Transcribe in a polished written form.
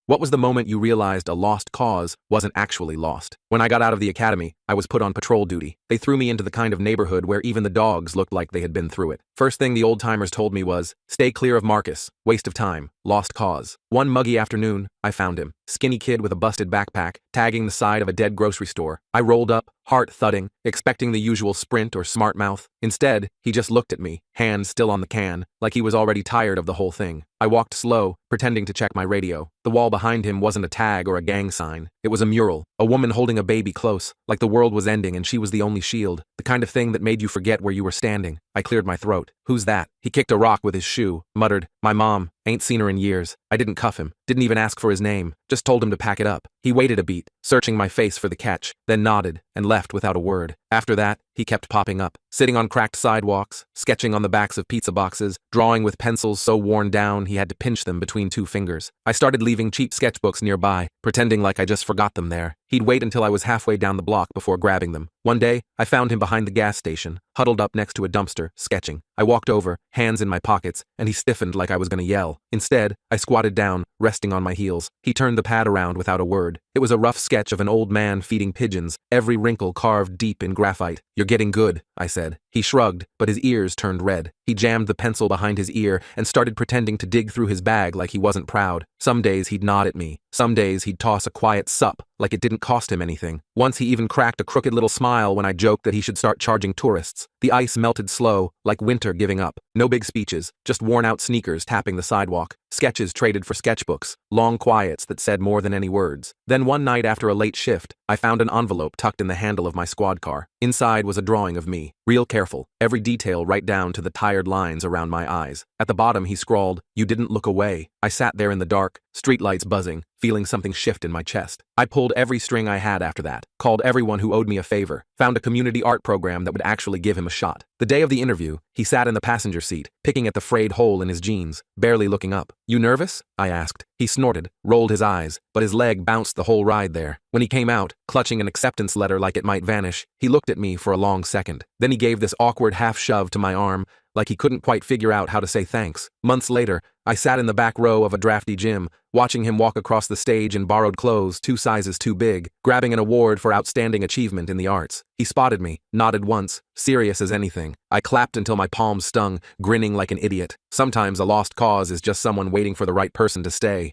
What was the moment you realized a lost cause wasn't actually lost? When I got out of the academy, I was put on patrol duty. They threw me into the kind of neighborhood where even the dogs looked like they had been through it. First thing the old-timers told me was, stay clear of Marcus, waste of time, lost cause. One muggy afternoon, I found him, skinny kid with a busted backpack, tagging the side of a dead grocery store. I rolled up, heart thudding, expecting the usual sprint or smart mouth. Instead, he just looked at me, hand still on the can, like he was already tired of the whole thing. I walked slow, pretending to check my radio. The wall behind him wasn't a tag or a gang sign. It was a mural, a woman holding a baby close, like the world was ending and she was the only shield, the kind of thing that made you forget where you were standing. I cleared my throat. Who's that? He kicked a rock with his shoe, muttered, my mom, ain't seen her in years. I didn't cuff him, didn't even ask for his name, just told him to pack it up. He waited a beat, searching my face for the catch, then nodded and left without a word. After that, he kept popping up, sitting on cracked sidewalks, sketching on the backs of pizza boxes, drawing with pencils so worn down he had to pinch them between two fingers. I started leaving cheap sketchbooks nearby, pretending like I just forgot them there. He'd wait until I was halfway down the block before grabbing them. One day, I found him behind the gas station, huddled up next to a dumpster, sketching. I walked over, hands in my pockets, and he stiffened like I was gonna yell. Instead, I squatted down, resting on my heels. He turned the pad around without a word. It was a rough sketch of an old man feeding pigeons, every wrinkle carved deep in graphite. You're getting good, I said. He shrugged, but his ears turned red. He jammed the pencil behind his ear and started pretending to dig through his bag like he wasn't proud. Some days he'd nod at me. Some days he'd toss a quiet sup, like it didn't cost him anything. Once he even cracked a crooked little smile when I joked that he should start charging tourists. The ice melted slow, like winter giving up. No big speeches, just worn-out sneakers tapping the sidewalk. Sketches traded for sketchbooks, long quiets that said more than any words. Then one night after a late shift, I found an envelope tucked in the handle of my squad car. Inside was a drawing of me, real careful, every detail right down to the tired lines around my eyes. At the bottom he scrawled, "You didn't look away." I sat there in the dark, streetlights buzzing, feeling something shift in my chest. I pulled every string I had after that, called everyone who owed me a favor, found a community art program that would actually give him a shot. The day of the interview, he sat in the passenger seat, picking at the frayed hole in his jeans, barely looking up. "You nervous?" I asked. He snorted, rolled his eyes, but his leg bounced the whole ride there. When he came out, clutching an acceptance letter like it might vanish, he looked at me for a long second. Then he gave this awkward half-shove to my arm, like he couldn't quite figure out how to say thanks. Months later, I sat in the back row of a drafty gym, watching him walk across the stage in borrowed clothes 2 sizes too big, grabbing an award for outstanding achievement in the arts. He spotted me, nodded once, serious as anything. I clapped until my palms stung, grinning like an idiot. Sometimes a lost cause is just someone waiting for the right person to stay.